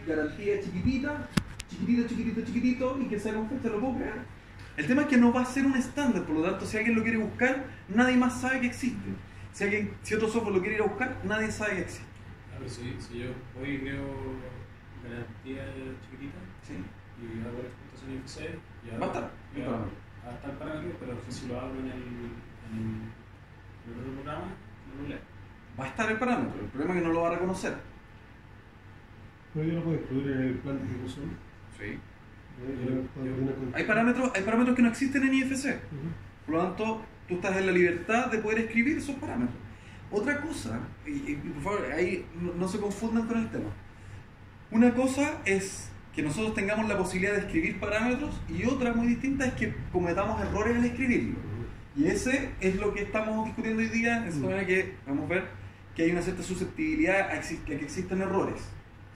garantía chiquitita, chiquitito, y que sea con fecha, lo puedo crear. El tema es que no va a ser un estándar, por lo tanto, si alguien lo quiere buscar, nadie más sabe que existe. Si otro software lo quiere ir a buscar, nadie sabe que existe. Pero si yo hoy creo garantía chiquitita, ¿Sí? y hago la explotación IFC, ya Va a estar. Va a estar el parámetro, pero si lo abro en el otro programa, no lo leo. Va a estar el parámetro, el problema es que no lo va a reconocer. Pero yo lo puedo incluir en el plan de ejecución. Sí. Hay Hay parámetros que no existen en IFC. Por lo tanto, tú estás en la libertad de poder escribir esos parámetros. Otra cosa, y por favor, ahí no se confundan con el tema. Una cosa es que nosotros tengamos la posibilidad de escribir parámetros, y otra muy distinta es que cometamos errores al escribirlo. Y ese es lo que estamos discutiendo hoy día, de manera que vamos a ver que hay una cierta susceptibilidad a que existan errores.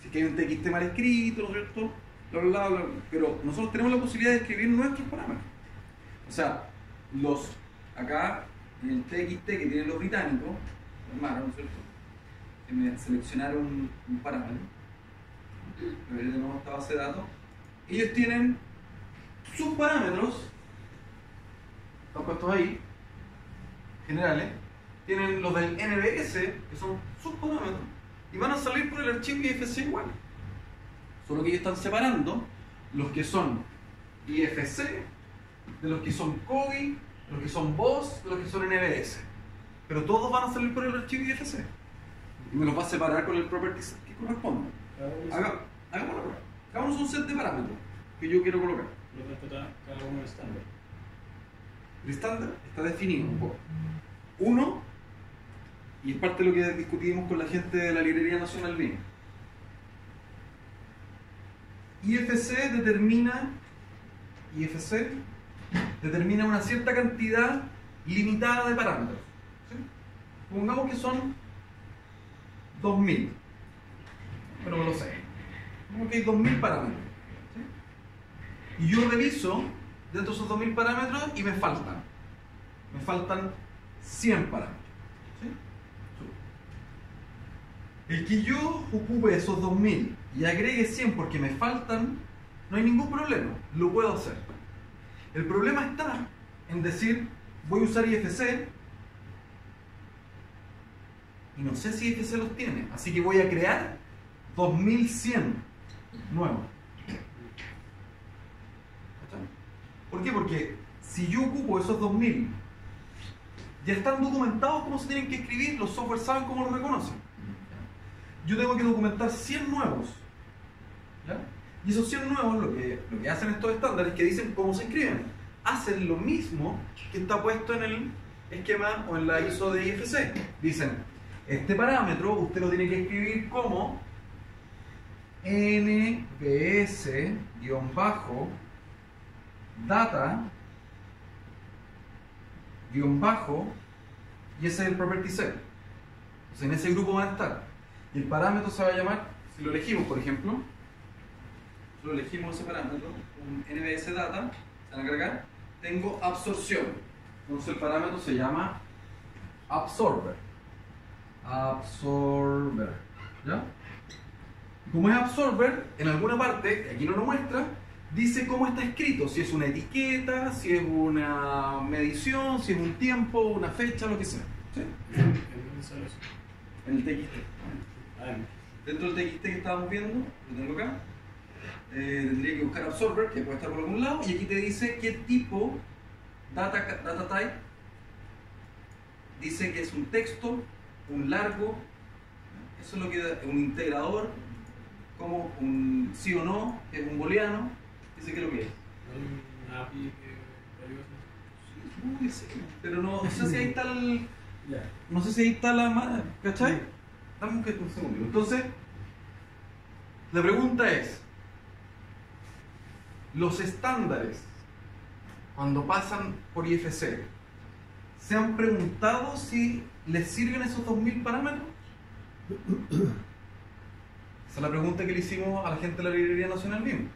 Si que hay un TXT mal escrito, ¿no es cierto? Bla, bla, bla, bla. Pero nosotros tenemos la posibilidad de escribir nuestros parámetros. O sea, acá en el TXT que tienen los británicos, ¿no es cierto? Que me seleccionaron un parámetro, a ver de nuevo esta base de datos, ellos tienen sus parámetros, están puestos ahí, generales, tienen los del NBS, que son sus parámetros, y van a salir por el archivo IFC igual. Solo que ellos están separando los que son IFC de los que son COGI, de los que son BOS, de los que son NBS. Pero todos van a salir por el archivo IFC. Y me los va a separar con el property set que corresponda. Hagamos un set de parámetros que yo quiero colocar. Cada uno es estándar. El estándar está definido un poco. Uno, y es parte de lo que discutimos con la gente de la Librería Nacional BIM. IFC determina una cierta cantidad limitada de parámetros. ¿Sí? Pongamos que son 2000. Pero no lo sé. Pongamos que hay 2000 parámetros. ¿Sí? Y yo reviso dentro de esos 2000 parámetros y me faltan 100 parámetros. ¿Sí? El que yo ocupe esos 2000 y agregue 100 porque me faltan, no hay ningún problema, lo puedo hacer. El problema está en decir, voy a usar IFC y no sé si IFC los tiene, así que voy a crear 2100 nuevos. ¿Por qué? Porque si yo ocupo esos 2000, ya están documentados cómo se tienen que escribir, los softwares saben cómo lo reconocen. Yo tengo que documentar 100 nuevos. ¿Ya? Y esos 100 nuevos lo que hacen estos estándares que dicen cómo se escriben. Hacen lo mismo que está puesto en el esquema o en la ISO de IFC. Dicen, este parámetro usted lo tiene que escribir como NBS-data y ese es el property set. Entonces en ese grupo van a estar. Y el parámetro se va a llamar, si lo elegimos por ejemplo, ese parámetro, un NBS data, se van a cargar, tengo absorción. Entonces el parámetro se llama absorber. ¿Ya? Como es absorber, en alguna parte, que aquí no lo muestra, dice cómo está escrito, si es una etiqueta, si es una medición, si es un tiempo, una fecha, lo que sea. ¿Sí? En el TXT. Dentro del TXT que estábamos viendo, lo tengo acá, tendría que buscar absorber, que puede estar por algún lado, y aquí te dice qué tipo, data type, dice que es un texto, un largo, eso es lo que da, un integrador, como un sí o no, que es un booleano, dice que es lo que es. ¿Un API que Sí, pero no sé si ahí está el... No sé si ahí está la mano, ¿cachai? Dame un segundo. Entonces, la pregunta es, los estándares, cuando pasan por IFC, ¿se han preguntado si les sirven esos 2000 parámetros? Esa es la pregunta que le hicimos a la gente de la Librería Nacional BIM.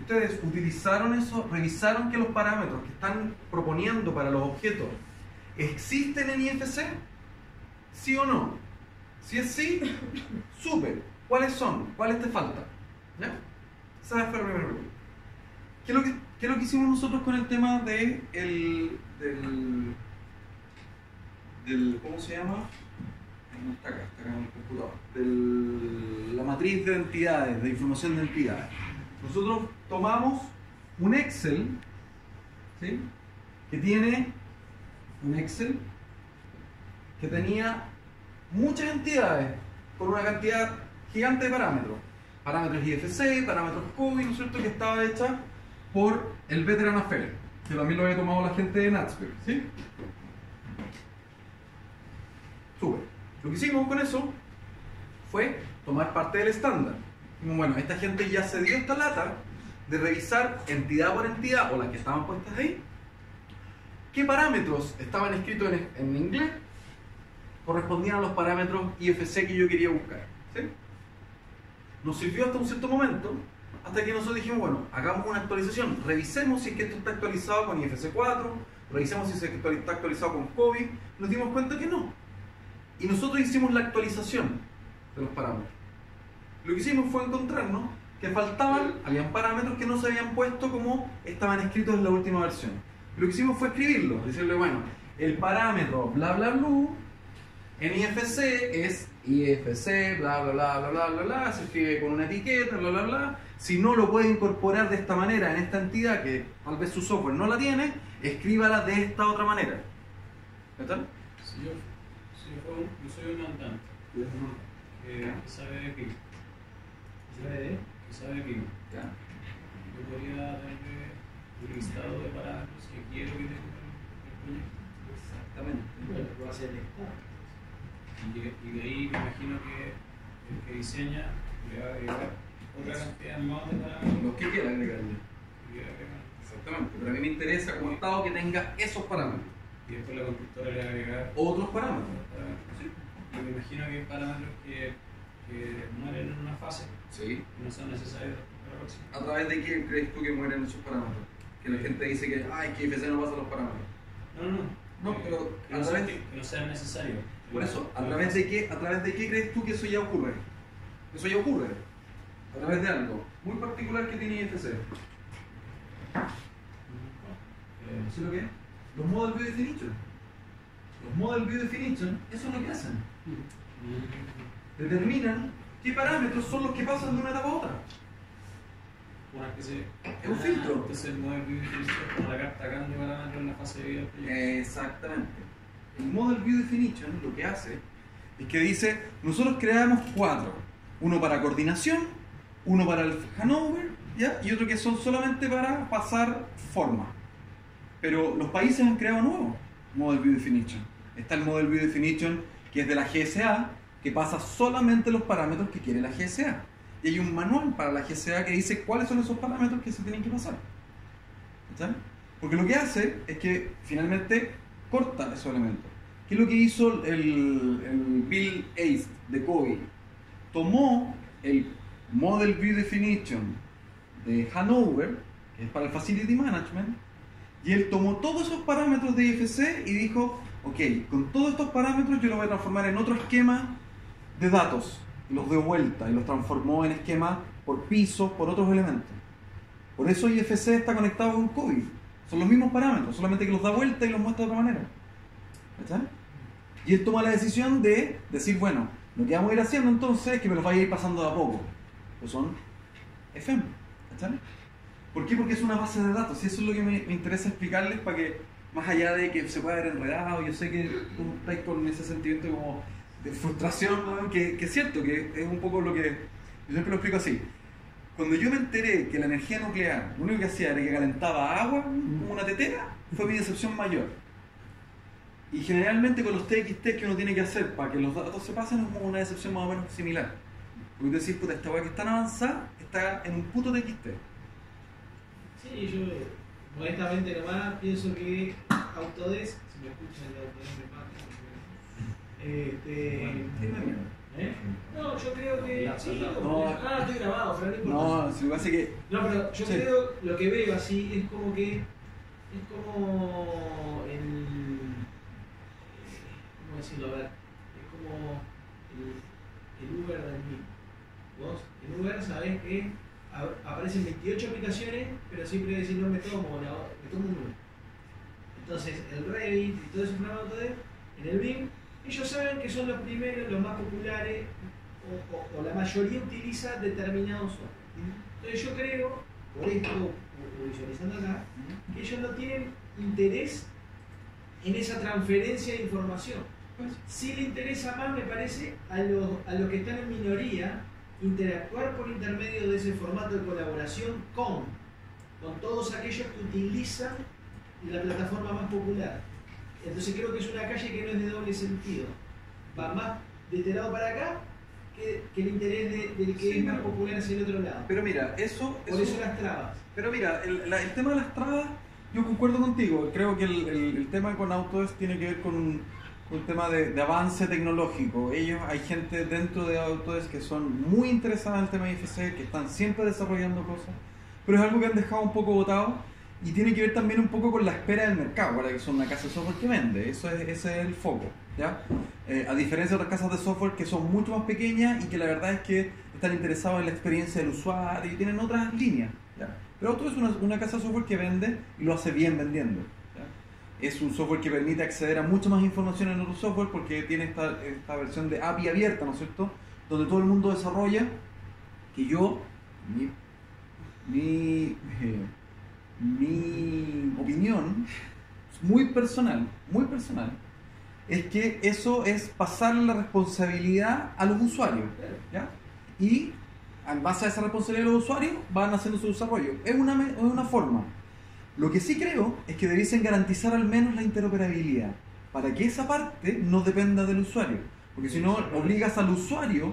¿Ustedes utilizaron eso? ¿Revisaron que los parámetros que están proponiendo para los objetos existen en IFC? ¿Sí o no? Si es sí, súper. ¿Cuáles son? ¿Cuáles te faltan? ¿Ya? Esa fue la primera pregunta. ¿Qué es lo que hicimos nosotros con el tema de ¿cómo se llama? No está acá en el computador. La matriz de entidades, de información de entidades. Nosotros tomamos un Excel, ¿sí? Que tiene un Excel que tenía muchas entidades con una cantidad gigante de parámetros. Parámetros IFC, parámetros COVID, ¿no es cierto? Que estaba hecha por el Veteran Affairs, que también lo había tomado la gente de NatSpec, ¿sí? Súper. Lo que hicimos con eso fue tomar parte del estándar. Dijimos, bueno, esta gente ya se dio esta lata de revisar entidad por entidad, o las que estaban puestas ahí, qué parámetros estaban escritos en inglés correspondían a los parámetros IFC que yo quería buscar, ¿sí? Nos sirvió hasta un cierto momento, hasta que nosotros dijimos, bueno, hagamos una actualización, revisemos si es que esto está actualizado con IFC 4, revisemos si es que está actualizado con COVID. Nos dimos cuenta que no. Y nosotros hicimos la actualización de los parámetros. Lo que hicimos fue encontrarnos que habían parámetros que no se habían puesto como estaban escritos en la última versión. Lo que hicimos fue escribirlo, decirle, bueno, el parámetro bla bla bla en IFC es IFC bla bla bla bla bla bla bla, se escribe con una etiqueta bla bla bla. Si no lo puede incorporar de esta manera en esta entidad que tal vez su software no la tiene, escríbala de esta otra manera. ¿Está? Yo soy un mandante que sabe de PIM. Que sabe de PIM. Yo podría darle un listado de parámetros que quiero que tenga el proyecto. Exactamente. Bueno, lo hace el Estado. Y de ahí me imagino que el que diseña le va a agregar otra cantidad más de parámetros. Los que quiera agregarle. Exactamente. Pero a mí me interesa como Estado que tenga esos parámetros. Y después la constructora le va a agregar Otros parámetros. Sí. Y me imagino que hay parámetros que mueren en una fase Sí. y no son necesarios para la próxima. ¿A través de quién crees tú que mueren esos parámetros? Que la gente dice que, ay, que IFC no pasa los parámetros. No, pero que a no, través... que no sean necesarios. Por eso, ¿a través de qué crees tú que eso ya ocurre? Eso ya ocurre. A través de algo muy particular que tiene IFC. ¿Sí lo que es? Los Model View Definition. Los Model View Definition, eso es lo que hacen. Determinan qué parámetros son los que pasan de una etapa a otra. Es un filtro. Entonces el modelo View Definition es como la carta cambio de parámetros en la fase de vida del proyecto. Exactamente. El Model View Definition lo que hace es que dice, nosotros creamos 4. Uno para coordinación, uno para el Hanover, ¿ya? Y otro que son solamente para pasar forma. Pero los países han creado nuevos Model View Definition. Está el Model View Definition que es de la GSA, que pasa solamente los parámetros que quiere la GSA. Y hay un manual para la GSA que dice cuáles son esos parámetros que se tienen que pasar. ¿Está? Porque lo que hace es que finalmente corta esos elementos. ¿Qué es lo que hizo el Bill Ace de COVID? Tomó el Model View Definition de Hanover, que es para el Facility Management, y él tomó todos esos parámetros de IFC y dijo, ok, con todos estos parámetros yo los voy a transformar en otro esquema de datos. Y los dio vuelta y los transformó en esquemas por pisos, por otros elementos. Por eso IFC está conectado con COVID. Son los mismos parámetros, solamente que los da vuelta y los muestra de otra manera. ¿Está? Y él toma la decisión de decir, bueno, lo que vamos a ir haciendo entonces es que me los vaya a ir pasando de a poco. Que son FM. ¿Está? ¿Por qué? Porque es una base de datos. Y eso es lo que me interesa explicarles para que, más allá de que se pueda ver enredado, yo sé que tú estás con ese sentimiento como de frustración, ¿no? que es cierto, que es un poco lo que yo siempre lo explico así. Cuando yo me enteré que la energía nuclear lo único que hacía era que calentaba agua como una tetera, fue mi decepción mayor. Y generalmente con los TXT que uno tiene que hacer para que los datos se pasen es como una decepción más o menos similar. Porque tú decís, puta, esta weá que es tan avanzada está en un puto TXT. Sí, yo modestamente nomás pienso que Autodesk, si me escuchan de Autodesk me matan. No, yo creo que sí, estoy grabado, pero no importa. No, si me parece que... No, pero yo creo, lo que veo así es como que es como el... ¿Cómo decirlo? A ver, es como el Uber del mismo. Vos en Uber sabés que aparecen 28 aplicaciones, pero siempre decís no me tomo una, me tomo un Uber. Entonces el Revit y todo ese programa Autodesk, en el BIM, ellos saben que son los primeros, los más populares, o la mayoría utiliza determinados software. Entonces yo creo, por esto, o visualizando acá, que ellos no tienen interés en esa transferencia de información. Sí le interesa más, me parece, a los que están en minoría, interactuar por intermedio de ese formato de colaboración con todos aquellos que utilizan la plataforma más popular. Entonces creo que es una calle que no es de doble sentido. Va más de este lado para acá que el interés del que es más popular hacia el otro lado. Pero mira, por eso las trabas. Pero mira, el tema de las trabas, yo concuerdo contigo. Creo que el tema con Autodesk tiene que ver con un tema de avance tecnológico. Hay gente dentro de Autodesk que son muy interesadas en el tema de IFC, que están siempre desarrollando cosas, pero es algo que han dejado un poco botado y tiene que ver también un poco con la espera del mercado, para que son una casa de software que vende. Ese es el foco, ¿ya? A diferencia de otras casas de software que son mucho más pequeñas y que la verdad es que están interesados en la experiencia del usuario y tienen otras líneas, ¿ya? Pero Autodesk es una casa de software que vende y lo hace bien vendiendo. Es un software que permite acceder a mucha más información en otro software porque tiene esta versión de API abierta, ¿no es cierto? Donde todo el mundo desarrolla, que yo, mi opinión muy personal, es que eso es pasarle la responsabilidad a los usuarios, ¿ya? Y en base a esa responsabilidad de los usuarios van haciendo su desarrollo. Es una forma. Lo que sí creo es que debiesen garantizar al menos la interoperabilidad, para que esa parte no dependa del usuario, porque si no obligas al usuario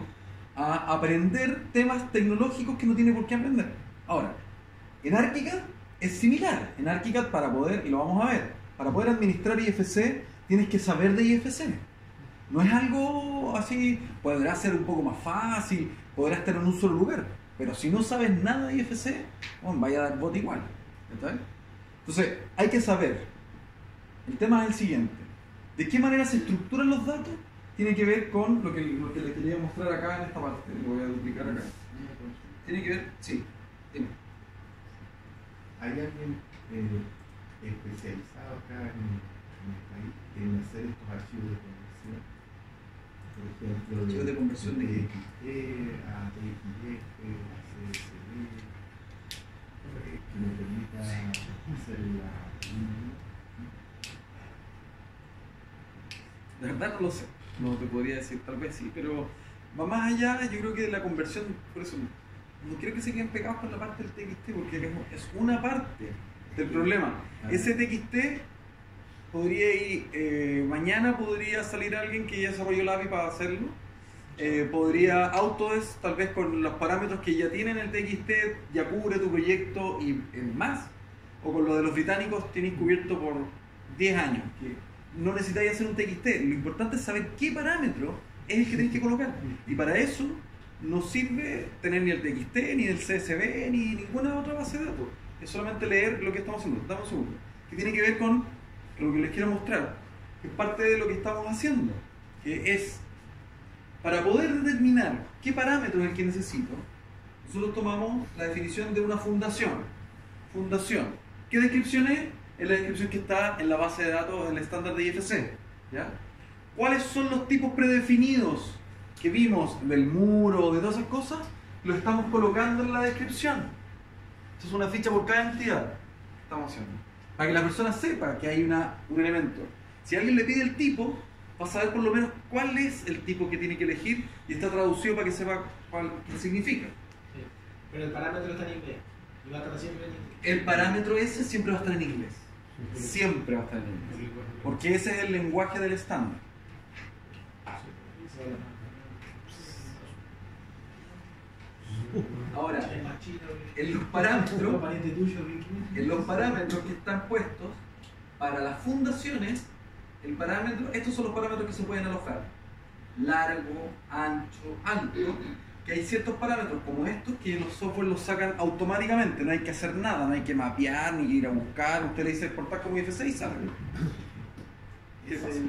a aprender temas tecnológicos que no tiene por qué aprender. Ahora, en ArchiCAD es similar. En ArchiCAD para poder, y lo vamos a ver, para poder administrar IFC tienes que saber de IFC. No es algo así, podrá ser un poco más fácil, podrá estar en un solo lugar, pero si no sabes nada de IFC, bueno, vaya a dar bote igual. ¿Está bien? Entonces, hay que saber. El tema es el siguiente. ¿De qué manera se estructuran los datos? Tiene que ver con lo que les quería mostrar acá en esta parte. Lo voy a duplicar acá. Tiene que ver, sí. Dime. ¿Hay alguien especializado acá en el país en hacer estos archivos de conversión? Por ejemplo, archivos de conversión de XT a TXF, a CSV, que me permita hacer la... La verdad no lo sé, no te podría decir, tal vez sí, pero va más allá. Yo creo que la conversión, por eso no quiero que se queden pegados con la parte del TXT, porque es una parte del problema. Ese TXT podría ir, mañana podría salir alguien que ya desarrolló el API para hacerlo. Podría Autodesk, tal vez con los parámetros que ya tienen el TXT, ya cubre tu proyecto y más. O con lo de los británicos tienes cubierto por 10 años. Que no necesitáis hacer un TXT. Lo importante es saber qué parámetro es el que tienes que colocar. Y para eso no sirve tener ni el TXT, ni el CSV, ni ninguna otra base de datos. Es solamente leer lo que estamos haciendo. Dame un segundo. Que tiene que ver con lo que les quiero mostrar. Que es parte de lo que estamos haciendo. Que es, para poder determinar qué parámetro es el que necesito, nosotros tomamos la definición de una fundación. Fundación. ¿Qué descripción es? Es la descripción que está en la base de datos del estándar de IFC. ¿Ya? ¿Cuáles son los tipos predefinidos que vimos del muro, de todas esas cosas? Lo estamos colocando en la descripción. Esta es una ficha por cada entidad que estamos haciendo. Para que la persona sepa que hay un elemento. Si alguien le pide el tipo, va a saber por lo menos cuál es el tipo que tiene que elegir y está traducido para que sepa qué significa. Sí. Pero el parámetro está en inglés. Y va a estar siempre en inglés. El parámetro ese siempre va a estar en inglés. Siempre va a estar en inglés. Porque ese es el lenguaje del estándar. Ahora, en los parámetros que están puestos para las fundaciones, estos son los parámetros que se pueden alojar: largo, ancho, alto. Que hay ciertos parámetros como estos que los software los sacan automáticamente, no hay que hacer nada, no hay que mapear ni ir a buscar. Usted le dice exportar como IFC y sale. ¿Qué pasa?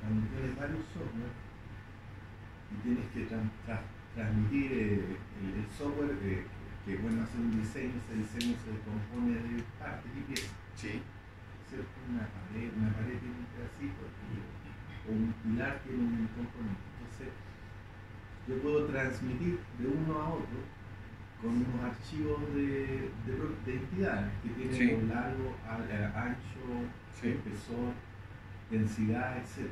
Cuando tienes varios software y tienes que transmitir el software, que bueno, hacer un diseño, ese diseño se compone de partes y piezas. Sí. ¿Cierto? Una pared tiene un pedacito, o un pilar tiene un componente. Entonces, yo puedo transmitir de uno a otro con unos archivos de entidades que tienen Sí. un largo, ancho, Sí. espesor, densidad, etc.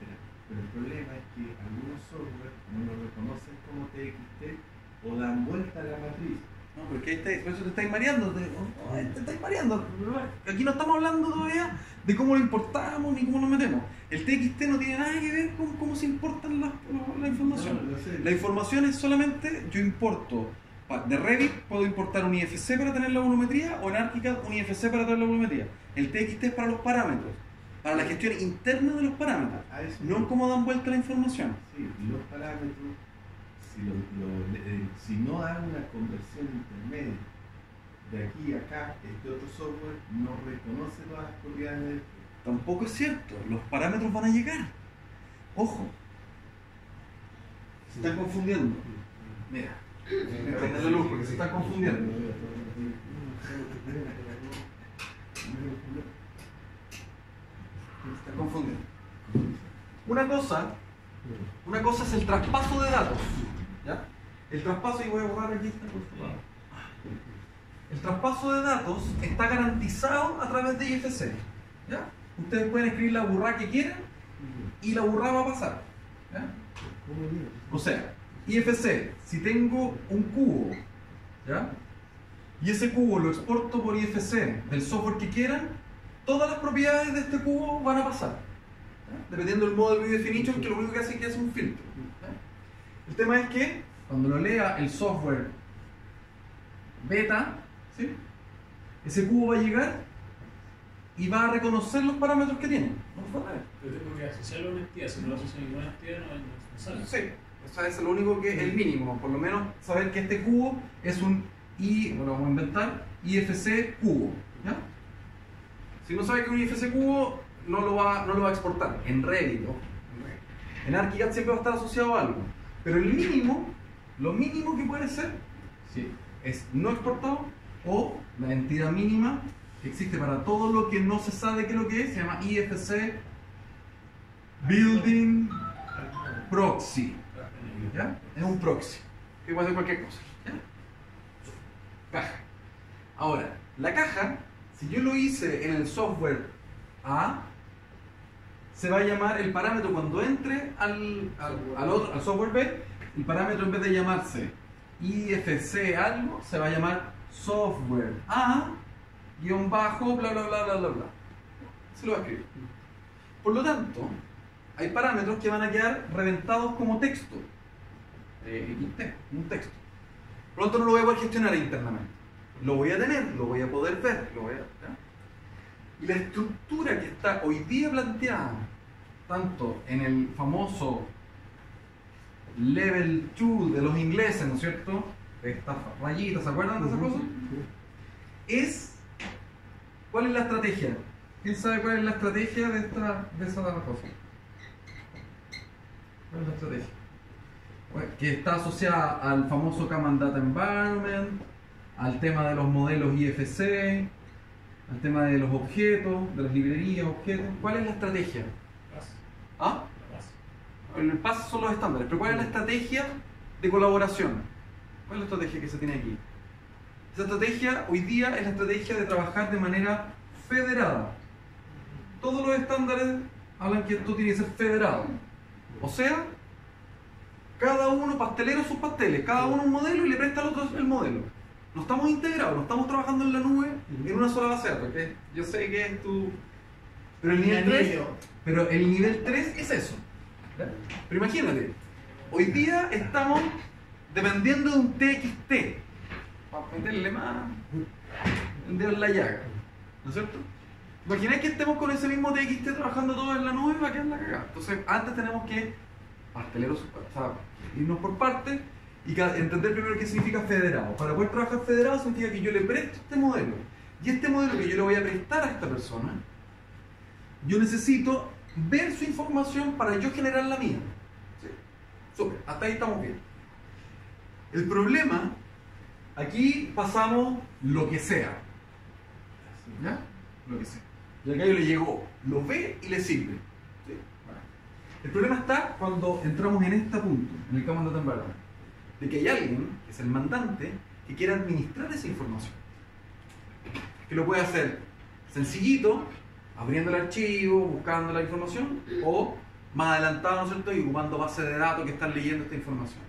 Pero el problema es que algunos software no lo reconocen como TXT o dan vuelta a la matriz. No, porque por eso te estáis mareando, te estáis mareando. Aquí no estamos hablando todavía de cómo lo importamos ni cómo lo metemos. El TXT no tiene nada que ver con cómo se importan la información. No, lo sé. La información es solamente, yo importo, de Revit puedo importar un IFC para tener la volumetría o en ArchiCAD un IFC para tener la volumetría. El TXT es para los parámetros, para la gestión interna de los parámetros, A eso no en cómo dan vuelta la información. Sí, y los parámetros, si no hago una conversión intermedia de aquí a acá, este otro software no reconoce todas las propiedades del Tampoco es cierto, los parámetros van a llegar. Ojo, se están confundiendo. Mira, voy a prender la luz porque se están confundiendo. Se están confundiendo. Una cosa es el traspaso de datos. ¿Ya? El traspaso, y voy a borrar aquí esta cosa. El traspaso de datos está garantizado a través de IFC. ¿Ya? Ustedes pueden escribir la burra que quieran y la burra va a pasar. ¿Ya? O sea, IFC, si tengo un cubo, ¿ya? Y ese cubo lo exporto por IFC del software que quieran, todas las propiedades de este cubo van a pasar. ¿Ya? Dependiendo del modo de definition, que lo único que hace es que hace un filtro. ¿Ya? El tema es que cuando lo lea el software beta, ¿sí? Ese cubo va a llegar y va a reconocer los parámetros que tiene. No los va a ver. Pero tengo que asociarlo a una entidad, si no lo asocio a ninguna entidad no sale. Sí, o sea, es lo único que es el mínimo, por lo menos saber que este cubo es un bueno, vamos a inventar IFC cubo. ¿Ya? Si no sabe que es un IFC cubo, no lo va a exportar en Revit, ¿no? En ArchiCAD siempre va a estar asociado a algo, pero el mínimo, lo mínimo que puede ser, sí, es no exportado o la entidad mínima que existe para todo lo que no se sabe qué es lo que es, se llama IFC Building Proxy. ¿Ya? Es un proxy, que puede ser cualquier cosa. ¿Ya? Caja. Ahora, la caja, si yo lo hice en el software A, se va a llamar el parámetro cuando entre al software B, el parámetro en vez de llamarse IFC algo, se va a llamar software A guión bajo bla bla bla bla bla bla. Se lo va a escribir. Por lo tanto, hay parámetros que van a quedar reventados como texto. Un texto. Por lo tanto, no lo voy a poder gestionar internamente. Lo voy a tener, lo voy a poder ver, ¿ya? Y la estructura que está hoy día planteada, tanto en el famoso Level 2 de los ingleses, ¿no es cierto? Estas rayitas, ¿se acuerdan de esa cosa? Es, ¿cuál es la estrategia? ¿Quién sabe cuál es la estrategia de esa cosa? ¿Cuál es la estrategia? Bueno, que está asociada al famoso Common Data Environment, al tema de los modelos IFC, al tema de los objetos, de las librerías, objetos. ¿Cuál es la estrategia? ¿Ah? El PAS son los estándares, pero ¿cuál es la estrategia de colaboración? ¿Cuál es la estrategia que se tiene aquí? Esa estrategia hoy día es la estrategia de trabajar de manera federada. Todos los estándares hablan que esto tiene que ser federado. O sea, cada uno pastelero sus pasteles, cada uno un modelo y le presta al otro el modelo. No estamos integrados, no estamos trabajando en la nube en una sola base de datos. ¿Okay? Yo sé que es tu... Pero el nivel 3 es eso. ¿Ya? Pero imagínate, hoy día estamos dependiendo de un TXT para meterle más el dedo en la llaga, ¿no es cierto? Imagináis que estemos con ese mismo TXT trabajando todo en la nube, va a quedar la cagada. Entonces, antes tenemos que irnos por partes y entender primero qué significa federado. Para poder trabajar federado significa que yo le presto este modelo, y este modelo que yo le voy a prestar a esta persona, yo necesito ver su información para yo generar la mía. ¿Sí? Súper, hasta ahí estamos bien. El problema, aquí pasamos lo que sea. ¿Ya? Lo que sea. Y al gallo le llegó, lo ve y le sirve. ¿Sí? Bueno. El problema está cuando entramos en este punto, en el Command Data Environment, de que hay alguien, que es el mandante, que quiere administrar esa información. Que lo puede hacer sencillito, abriendo el archivo, buscando la información, o más adelantado, ¿no es cierto?, y ocupando bases de datos que están leyendo esta información.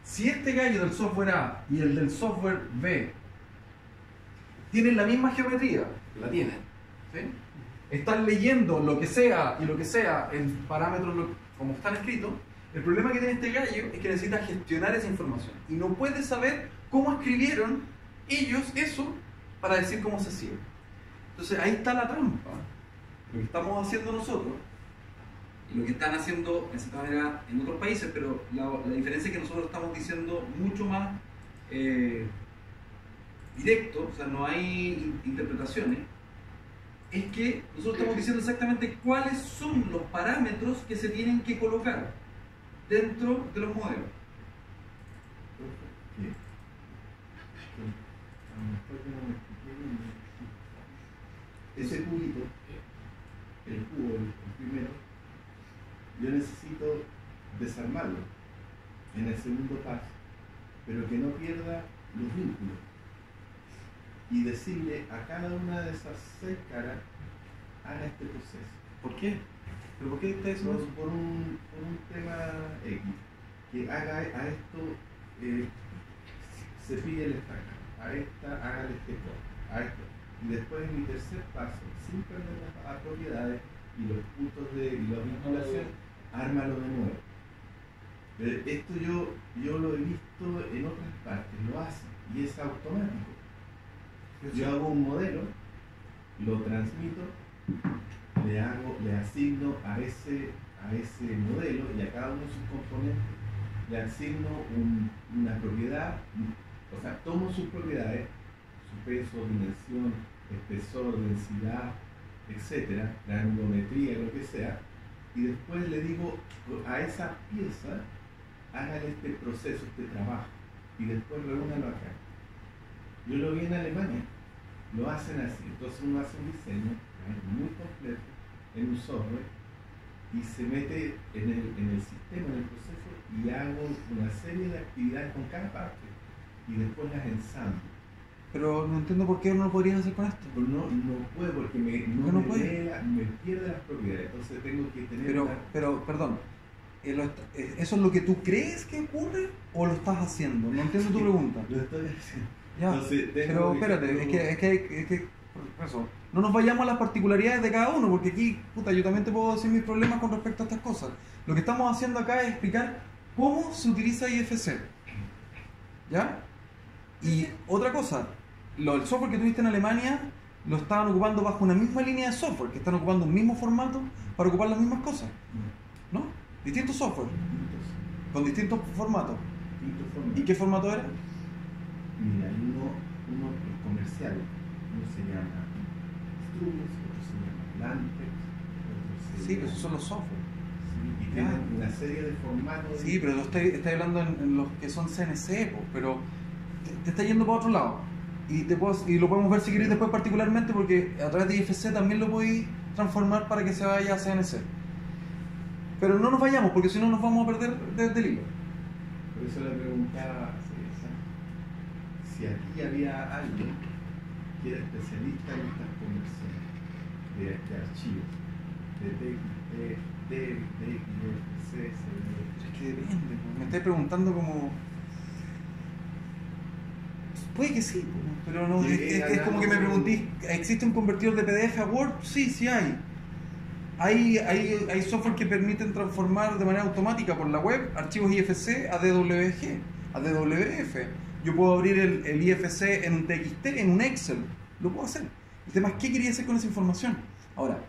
Si este gallo del software A y el del software B tienen la misma geometría, que la tienen, ¿sí?, están leyendo lo que sea y lo que sea en parámetros como están escritos, el problema que tiene este gallo es que necesita gestionar esa información y no puede saber cómo escribieron ellos eso para decir cómo se sirve. Entonces ahí está la trampa. Lo que estamos haciendo nosotros, y lo que están haciendo de cierta manera en otros países, pero la diferencia es que nosotros estamos diciendo mucho más directo, o sea, no hay interpretaciones, es que nosotros estamos diciendo exactamente cuáles son los parámetros que se tienen que colocar dentro de los modelos. Bien. A lo mejor yo no me expliqué bien. Ese cubito, el cubo, el primero, yo necesito desarmarlo en el segundo paso, pero que no pierda los vínculos. Y decirle a cada una de esas 6 caras, haga este proceso. ¿Por qué? ¿Pero por qué está eso? Por un tema X, que haga a esto, se pide el stack, a esta hágale este code, a esto. Y después en mi tercer paso, sin perder las propiedades y los puntos y la vinculación, ármalo de nuevo. Esto yo lo he visto en otras partes, lo hacen y es automático. Yo hago un modelo, lo transmito, le asigno a ese modelo y a cada uno de sus componentes le asigno una propiedad, o sea, tomo sus propiedades, su peso, dimensión, espesor, densidad, etcétera, granulometría, lo que sea, y después le digo a esa pieza, hágale este proceso, este trabajo, y después reúnalo acá. Yo lo vi en Alemania, lo hacen así, entonces uno hace un diseño muy completo en un software y se mete en el sistema, en el proceso, y hago una serie de actividades con cada parte y después las ensamblo. Pero no entiendo por qué no lo podrías hacer con esto. Pero no puedo porque me pierde las propiedades, entonces tengo que tener pero perdón, ¿eso es lo que tú crees que ocurre o lo estás haciendo? No entiendo tu pregunta. Lo estoy haciendo. Ya, entonces, pero espérate, es que por eso, no nos vayamos a las particularidades de cada uno, porque aquí, puta, yo también te puedo decir mis problemas con respecto a estas cosas. Lo que estamos haciendo acá es explicar cómo se utiliza IFC. ¿Ya? Y otra cosa, el software que tuviste en Alemania lo estaban ocupando bajo una misma línea de software, que están ocupando un mismo formato para ocupar las mismas cosas, ¿no? Distintos software, con distintos formatos. ¿Y qué formato era? Mira, uno es comercial, uno se llama Strumis, otro se llama Lantex, otro se Sí, pero esos son los software. Sí, y tienen una serie de formatos. Sí, pero estoy hablando en los que son CNC, pero te está yendo para otro lado. Y lo podemos ver si queréis después particularmente, porque a través de IFC también lo podéis transformar para que se vaya a CNC. Pero no nos vayamos, porque si no nos vamos a perder del hilo. Por eso le preguntaba si aquí había alguien que era especialista en estas conversiones de archivos, de IFC. Es que depende, me estáis preguntando como... Puede que sí, pero no, es como que me preguntís, ¿existe un convertidor de PDF a Word? Sí, sí hay. Hay software que permiten transformar de manera automática por la web archivos IFC a DWG, a DWF. Yo puedo abrir el IFC en un TXT, en un Excel, lo puedo hacer. El tema es qué quería hacer con esa información. Ahora,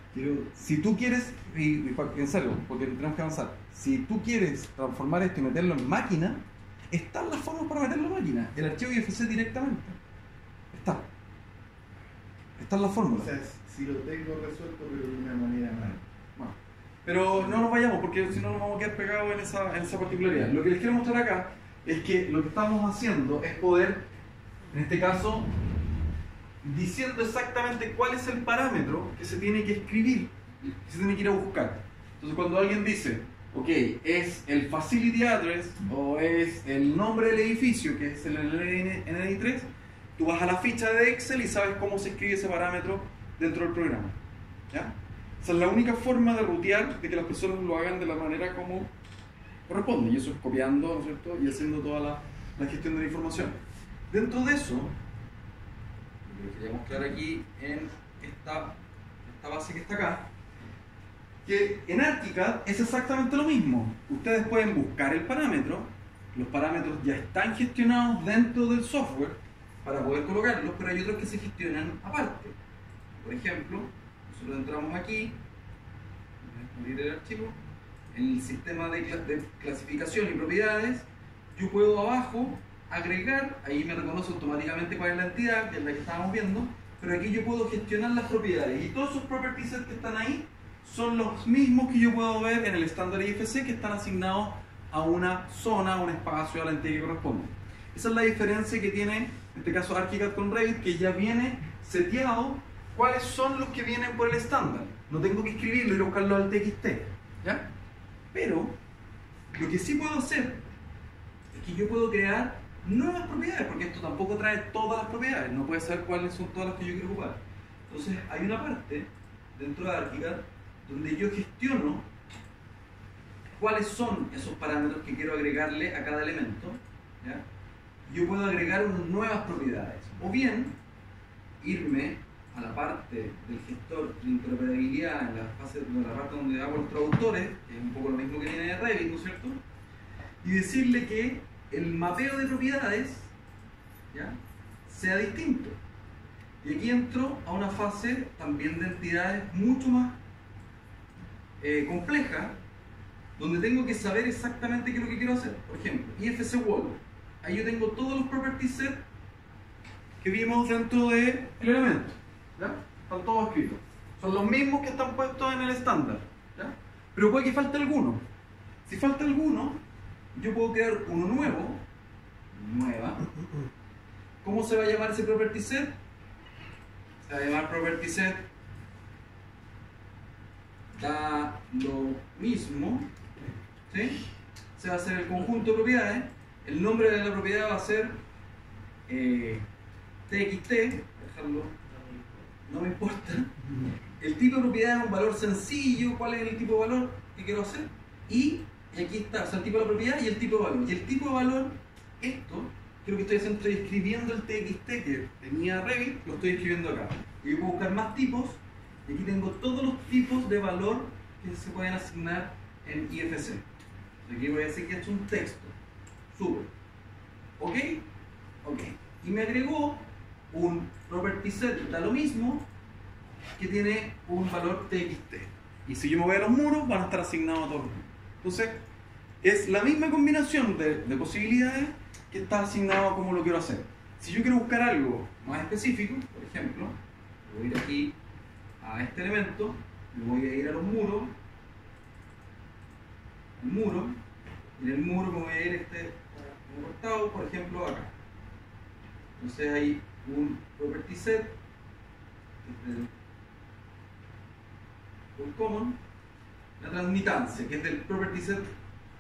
si tú quieres, y pensarlo, porque tenemos que avanzar, si tú quieres transformar esto y meterlo en máquina, están las formas para meterlo en máquina. El archivo IFC directamente. Están las fórmulas. O sea, si lo tengo resuelto, pero de una manera mal. Bueno, pero no nos vayamos, porque si no nos vamos a quedar pegados en esa particularidad. Lo que les quiero mostrar acá es que lo que estamos haciendo es poder, en este caso, diciendo exactamente cuál es el parámetro que se tiene que escribir, que se tiene que ir a buscar. Entonces cuando alguien dice, ok, es el facility address o es el nombre del edificio, que es el NI3, tú vas a la ficha de Excel y sabes cómo se escribe ese parámetro dentro del programa. ¿Ya? Esa es la única forma de rutear, de que las personas lo hagan de la manera como corresponde, y eso es copiando, ¿no es cierto?, y haciendo toda la gestión de la información. Dentro de eso, lo que quería mostrar aquí en esta base que está acá, que en ArchiCAD es exactamente lo mismo. Ustedes pueden buscar el parámetro, los parámetros ya están gestionados dentro del software para poder colocarlos, pero hay otros que se gestionan aparte. Por ejemplo, nosotros entramos aquí, voy a abrir el archivo, en el sistema de clasificación y propiedades, yo puedo abajo agregar, ahí me reconoce automáticamente cuál es la entidad, que es la que estábamos viendo, pero aquí yo puedo gestionar las propiedades y todos esos properties que están ahí son los mismos que yo puedo ver en el estándar IFC, que están asignados a una zona, a un espacio, a la entidad que corresponde. Esa es la diferencia que tiene, en este caso, ArchiCAD con Revit, que ya viene seteado cuáles son los que vienen por el estándar. No tengo que escribirlo y ir a buscarlo al TXT, ¿ya? Pero lo que sí puedo hacer es que yo puedo crear nuevas propiedades, porque esto tampoco trae todas las propiedades, no puede saber cuáles son todas las que yo quiero ocupar. Entonces hay una parte dentro de ArchiCAD donde yo gestiono cuáles son esos parámetros que quiero agregarle a cada elemento, ¿ya? Yo puedo agregar unas nuevas propiedades, o bien irme a la parte del gestor de interoperabilidad, en la parte donde hago los traductores, que es un poco lo mismo que tiene Revit, ¿no es cierto? Y decirle que el mapeo de propiedades, ¿ya?, sea distinto. Y aquí entro a una fase también de entidades mucho más compleja, donde tengo que saber exactamente qué es lo que quiero hacer. Por ejemplo, IFC Wall. Ahí yo tengo todos los property set que vimos dentro del elemento, ¿ya? Están todos escritos. Son los mismos que están puestos en el estándar, ¿ya? Pero puede que falte alguno. Si falta alguno, yo puedo crear uno nuevo, nueva. ¿Cómo se va a llamar ese property set? Se va a llamar property set da lo mismo, ¿sí? Se va a hacer el conjunto de propiedades. El nombre de la propiedad va a ser TXT, dejarlo, no me importa. El tipo de propiedad es un valor sencillo. ¿Cuál es el tipo de valor que quiero hacer? Y aquí está, o sea, el tipo de la propiedad y el tipo de valor. Y el tipo de valor, esto, creo que estoy haciendo, estoy escribiendo el TXT que tenía Revit, lo estoy escribiendo acá. Y yo puedo buscar más tipos, y aquí tengo todos los tipos de valor que se pueden asignar en IFC. Aquí voy a decir que he hecho un texto. Sube. ¿Ok? Ok. Y me agregó un property set, da lo mismo, que tiene un valor TXT. Y si yo me voy a los muros, van a estar asignados a todos los muros. Entonces, es la misma combinación de posibilidades que está asignado a cómo lo quiero hacer. Si yo quiero buscar algo más específico, por ejemplo, voy a ir aquí a este elemento, me voy a ir a los muros, el muro, y en el muro me voy a ir este cortado, por ejemplo, acá. Entonces hay un property set, un common, la transmitancia, que es del property set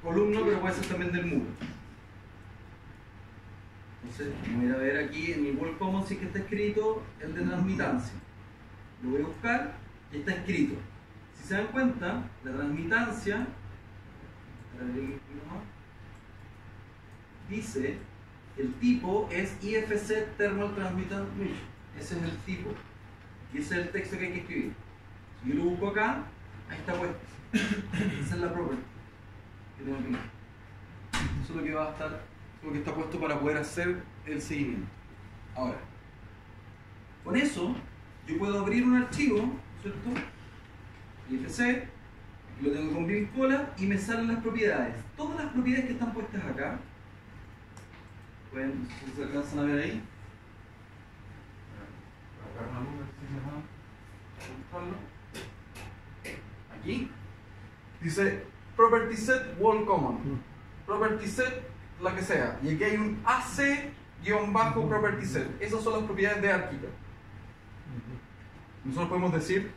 columna, pero puede ser también del muro. Entonces voy a ver aquí en mi wall common si que está escrito el de transmitancia. Lo voy a buscar y está escrito. Si se dan cuenta, la transmitancia dice, el tipo es IFC Thermal Transmitted Mesh. Ese es el tipo. Y ese es el texto que hay que escribir. Si yo lo busco acá, ahí está puesto. Esa es la property que tengo aquí. Eso es lo que va a estar, lo que está puesto para poder hacer el seguimiento. Ahora, con eso, yo puedo abrir un archivo, ¿cierto? IFC, lo tengo con Vim Cola y me salen las propiedades. Todas las propiedades que están puestas acá, pueden, si se alcanzan a ver ahí. Aquí dice Property Set Wall Common, Property Set la que sea, y aquí hay un AC-property set. Esas son las propiedades de ArchiCAD. Nosotros podemos decir,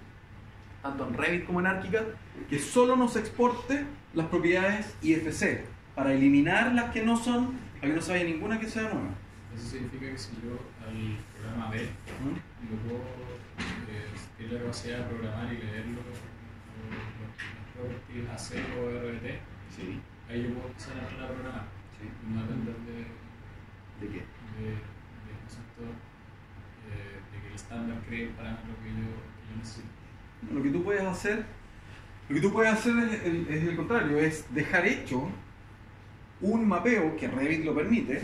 tanto en Revit como en ArchiCAD, que solo nos exporte las propiedades IFC, para eliminar las que no son, para que no se vaya ninguna que sea nueva. Eso significa que si yo al programa B lo puedo tener la capacidad de programar y leer los properties AC o RBT, Sí. ahí yo puedo empezar a programar. Sí. Y no depender ¿De qué? de concepto de que el estándar cree el parámetro que yo necesito. Lo que tú puedes hacer, es el contrario, es dejar hecho un mapeo que Revit lo permite,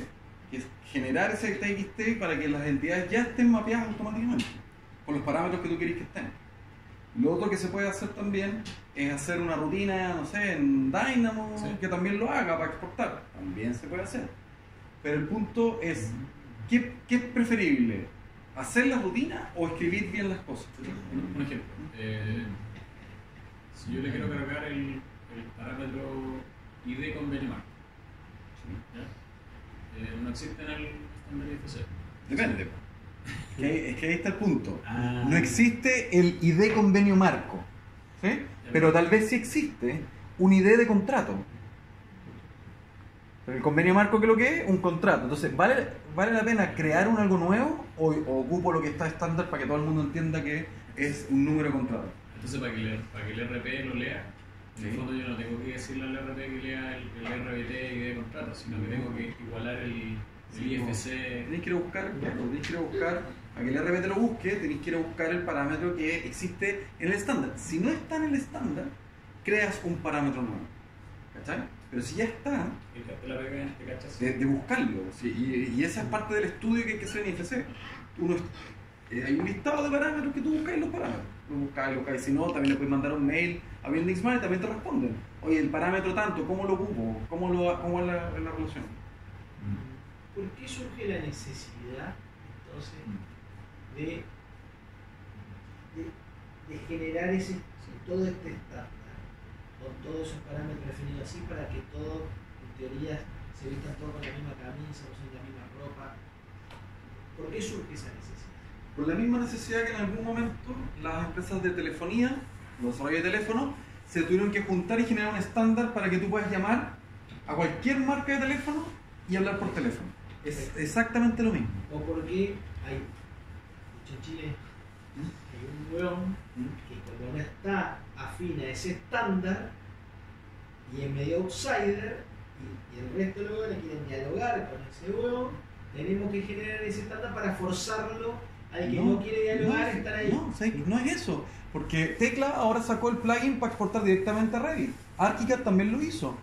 que es generar ese TXT para que las entidades ya estén mapeadas automáticamente, con los parámetros que tú quieres que estén. Lo otro que se puede hacer también es hacer una rutina, no sé, en Dynamo, Sí. que también lo haga para exportar. También se puede hacer. Pero el punto es, ¿qué es preferible? ¿Hacer la rutina o escribir bien las cosas? Un ejemplo, si yo le quiero cargar el parámetro ID con benchmark, ¿ya? No existe en el estándar IFC. Depende. Es que ahí está el punto. Ah. No existe el ID convenio marco, ¿sí? Pero tal vez sí existe un ID de contrato. Pero el convenio marco, ¿qué es lo que es? Un contrato. Entonces, ¿vale la pena crear algo nuevo o ocupo lo que está estándar para que todo el mundo entienda que es un número de contrato? Entonces, para que el RP lo lea, en el fondo yo no tengo que decirle al RP que lea el RBT y de contrato, sino que tengo que igualar el IFC. Tenéis que ir a buscar, a que el RBT lo busque, tenéis que ir a buscar el parámetro que existe en el estándar. Si no está en el estándar, creas un parámetro nuevo. ¿Cachai? Pero si ya está, La pega, ¿te cachas? de buscarlo. ¿Sí? Y esa es parte del estudio que hay que hacer en IFC. Hay un listado de parámetros que tú buscáis los parámetros. Lo buscáis. Si no, también le puedes mandar un mail a BuildingSmart y también te responden. Oye, el parámetro tanto, ¿cómo lo ocupo? ¿Cómo es la relación? ¿Por qué surge la necesidad entonces de generar todo este estándar con todos esos parámetros definidos así para que todos en teoría se vistan todos con la misma camisa, usen la misma ropa? ¿Por qué surge esa necesidad? Por la misma necesidad que en algún momento las empresas de telefonía, los desarrollos de teléfono, se tuvieron que juntar y generar un estándar para que tú puedas llamar a cualquier marca de teléfono y hablar por teléfono. Es exactamente lo mismo. ¿O por qué hay en Chile hay un hueón que como no está afín a ese estándar y es medio outsider y el resto de los hueones quieren dialogar con ese hueón, tenemos que generar ese estándar para forzarlo al que no quiere dialogar a estar ahí? No, ¿sabes? No es eso. Porque Tecla ahora sacó el plugin para exportar directamente a Revit. ArchiCAD también lo hizo.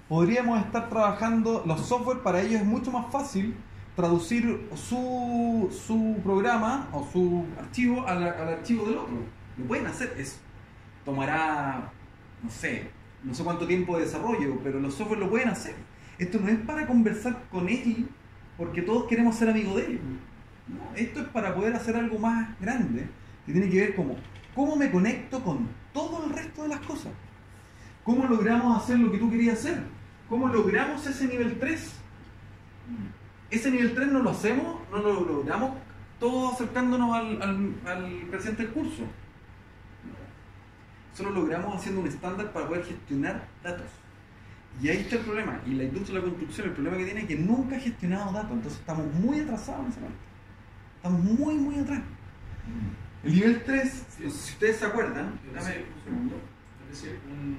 Podríamos estar trabajando, los software para ellos es mucho más fácil traducir su programa o su archivo al archivo del otro. Lo pueden hacer, tomará, no sé cuánto tiempo de desarrollo, pero los software lo pueden hacer. Esto no es para conversar con él porque todos queremos ser amigos de él. No, esto es para poder hacer algo más grande que tiene que ver como cómo me conecto con todo el resto de las cosas. ¿Cómo logramos hacer lo que tú querías hacer? ¿Cómo logramos ese nivel 3? Ese nivel 3 no lo hacemos, no lo logramos todos acercándonos al presente del curso. Eso lo logramos haciendo un estándar para poder gestionar datos. Y ahí está el problema. Y la industria de la construcción, el problema que tiene es que nunca ha gestionado datos. Entonces estamos muy atrasados en esa parte. Estamos muy, muy atrás. El nivel 3, si ustedes se acuerdan, dame un segundo. Es decir, un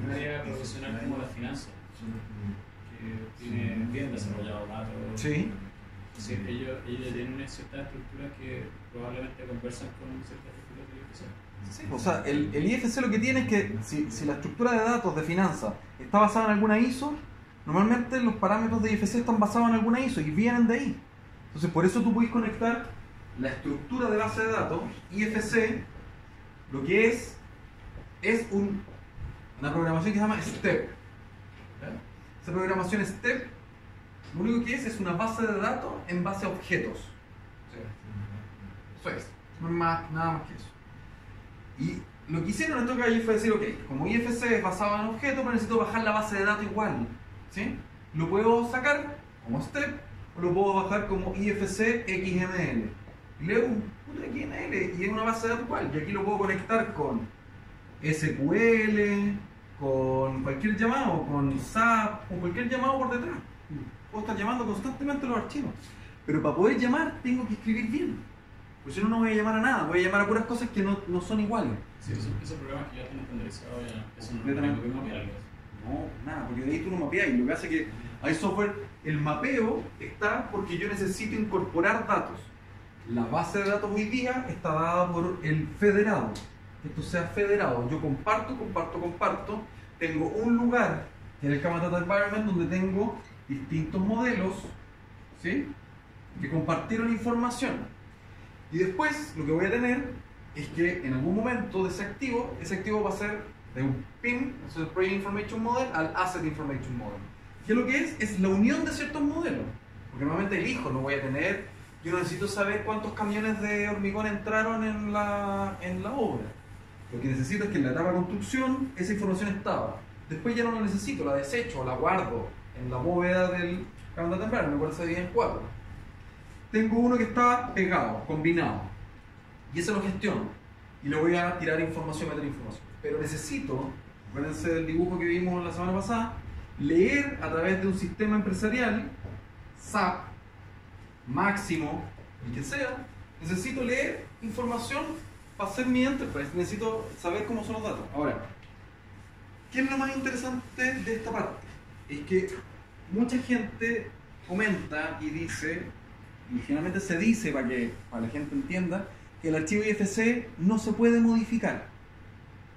área profesional como la finanza, que tiene bien desarrollado datos. Sí. Sí, ellos tienen ciertas estructuras que probablemente conversan con ciertas estructuras de IFC. Sí, o sea, el IFC lo que tiene es que si la estructura de datos de finanzas está basada en alguna ISO, normalmente los parámetros de IFC están basados en alguna ISO y vienen de ahí. Entonces, por eso tú puedes conectar la estructura de base de datos, IFC, lo que es una programación que se llama STEP. ¿Verdad? Esa programación STEP, lo único que es una base de datos en base a objetos. Eso es, no es nada más que eso. Y lo que hicieron en estos gallos fue decir, ok, como IFC es basado en objetos, pero necesito bajar la base de datos igual, ¿sí? Lo puedo sacar como step, o lo puedo bajar como IFC XML. Y leo un puto XML y es una base de datos igual, y aquí lo puedo conectar con SQL, con cualquier llamado, con SAP, con cualquier llamado por detrás. Puedo estar llamando constantemente los archivos. Pero para poder llamar tengo que escribir bien. Porque si no, no voy a llamar a nada, voy a llamar a puras cosas que no son iguales. Sí, esos programas que ya están estandarizados ya, eso no Completamente. tengo que mapearlos. No, nada, porque de ahí tú no mapeas. Y lo que hace que hay software, el mapeo está porque yo necesito incorporar datos. La base de datos hoy día está dada por el federado. Que esto sea federado. Yo comparto. Tengo un lugar, que es el Kama Data Environment, donde tengo distintos modelos, ¿sí? Que compartieron información. Y después lo que voy a tener es que en algún momento de ese activo va a ser de un PIM, o sea, Project Information Model, al Asset Information Model. ¿Qué es lo que es? Es la unión de ciertos modelos. Porque normalmente elijo, no voy a tener, yo necesito saber cuántos camiones de hormigón entraron en la obra. Lo que necesito es que en la etapa de construcción esa información estaba. Después ya no la necesito, la desecho, la guardo en la bóveda del Kama Data Environment, me parece bien en 4. Tengo uno que está pegado, combinado, y ese lo gestiono y le voy a tirar información, meter información. Pero necesito, acuérdense del dibujo que vimos la semana pasada, leer a través de un sistema empresarial, SAP, Máximo, el que sea, necesito leer información para hacer mi enterprise, necesito saber cómo son los datos. Ahora, ¿qué es lo más interesante de esta parte? Es que mucha gente comenta y dice, y generalmente se dice para que la gente entienda, que el archivo IFC no se puede modificar.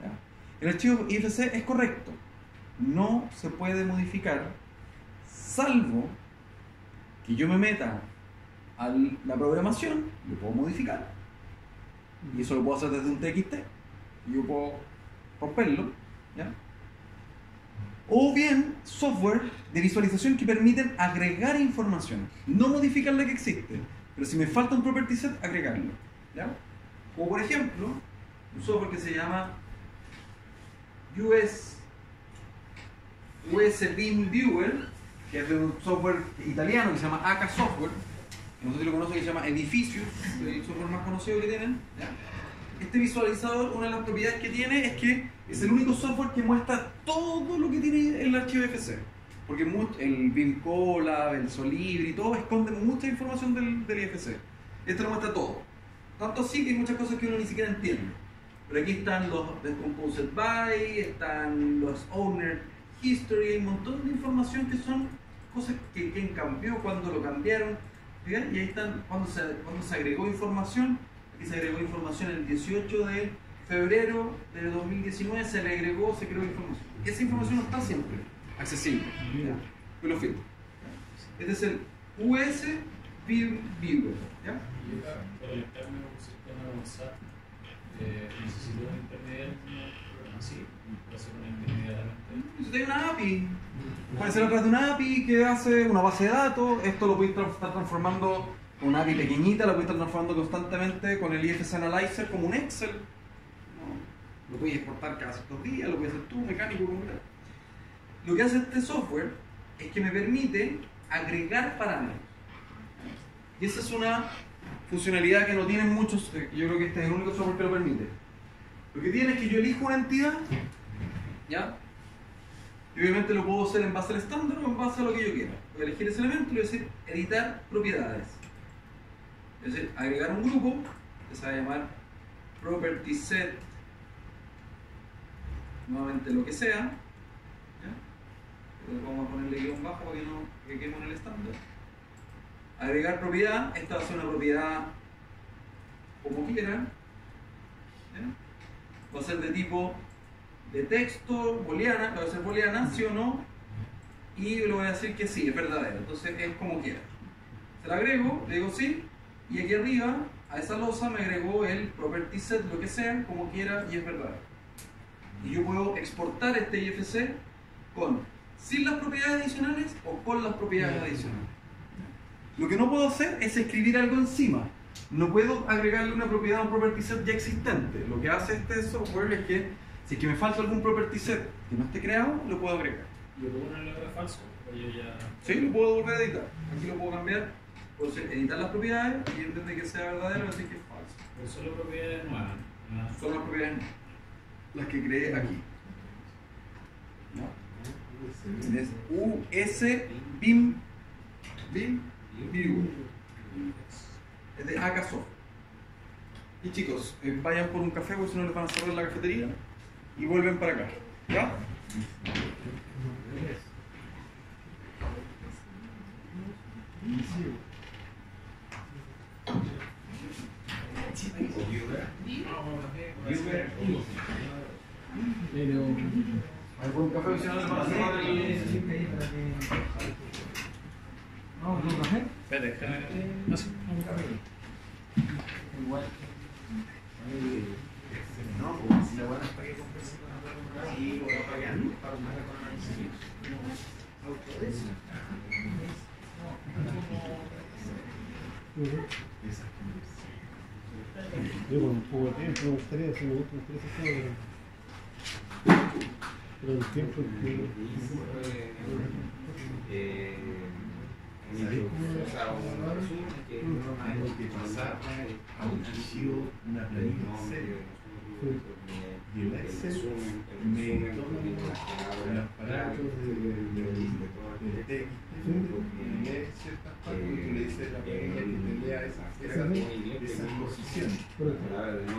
¿Ya? El archivo IFC es correcto, no se puede modificar, salvo que yo me meta a la programación, lo puedo modificar, y eso lo puedo hacer desde un TXT, y yo puedo romperlo, ¿ya? O bien software de visualización que permiten agregar información, no modificar la que existe, pero si me falta un property set, agregarlo, ¿ya? O por ejemplo, un software que se llama US Beam Viewer, que es de un software italiano que se llama AK Software, que no sé si lo conocen, que se llama Edificius, el software más conocido que tienen, ¿ya? Este visualizador, una de las propiedades que tiene es que es el único software que muestra todo lo que tiene el archivo IFC. Porque el Vim Collab, el Solibri, todo esconde mucha información del IFC. Este lo muestra todo. Tanto así que hay muchas cosas que uno ni siquiera entiende. Pero aquí están los Decomposed By, están los Owner History, hay un montón de información que son cosas que quién cambió, cuándo lo cambiaron. ¿Ven? Y ahí están cuando se agregó información. Aquí se agregó información el 18 de febrero de 2019, se creó información. Esa información no está siempre accesible. ¿Ya? Yo lo filtro. Este es el US Viewer. ¿Ya? Y para conectarme a un sistema avanzado, necesito un intermediario, un programa así, para hacer una inmediatamente. Si hay una API, puede ser a través de una API que hace una base de datos. Esto lo puedes estar transformando con una API pequeñita, lo puedes estar transformando constantemente con el IFC Analyzer como un Excel. ¿No? Lo puedes exportar cada ciertos días, lo puedes hacer tú, mecánico, como quieras. Lo que hace este software es que me permite agregar parámetros. Y esa es una funcionalidad que no tienen muchos, yo creo que este es el único software que lo permite. Lo que tiene es que yo elijo una entidad, ¿ya? Y obviamente lo puedo hacer en base al estándar o en base a lo que yo quiera. Voy a elegir ese elemento y voy a decir editar propiedades. Es decir, agregar un grupo que se va a llamar property set, nuevamente lo que sea, ¿ya? Entonces vamos a ponerle guión bajo para que no quedemos en el estándar. Agregar propiedad, esta va a ser una propiedad como quieran, ¿ya? Va a ser de tipo de texto, booleana, va a ser booleana, sí o no, y le voy a decir que sí, es verdadero, entonces es como quiera. Se la agrego, le digo sí, y aquí arriba, a esa losa me agregó el property set, lo que sea, como quiera, y es verdadero. Y yo puedo exportar este IFC sin las propiedades adicionales o con las propiedades adicionales. Lo que no puedo hacer es escribir algo encima. no puedo agregarle una propiedad a un property set ya existente. Lo que hace este software es que si es que me falta algún property set que no esté creado, lo puedo agregar. Yo puedo ponerle ahora falso, pero yo ya. Sí, lo puedo volver a editar. Aquí lo puedo cambiar, puedo editar las propiedades y en vez de que sea verdadero, decir que es falso. Pero solo propiedades nuevas. ¿No? Son las propiedades las que creé aquí. ¿No? Es US BIM View. Es de Akasoft. Y chicos, vayan por un café porque si no les van a cerrar la cafetería y vuelven para acá. ¿Ya? ¿Algún café que si no les van a cerrar el... ¿Vamos con un café? Espérate, déjame. No sé, un café. Igual. No, pues si la buena es para que compres sí, o para que ande, para una Yo con un poco de tiempo me gustaría, si me gusta, me interesa todo, pero el tiempo es que... Tengo que pasar a un archivo, una planilla Excel. Y el Excel me toma los parámetros del TXT y lee ciertas partes y le dice la planilla que te lea esas posiciones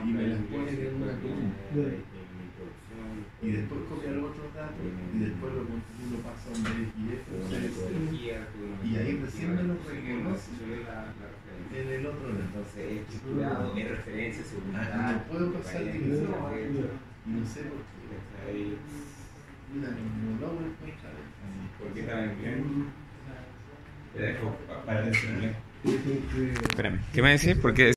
y me las pone en una columna. Y después copia los otros datos y después lo pasa a un DXF y ahí recién me lo reconoce en el otro lado. Entonces, estructurado en referencia, No puedo pasar dirección y no sé por qué. Mira, no logro encontrar. Porque también te dejo para decirme. Espérame, ¿qué me decís? Porque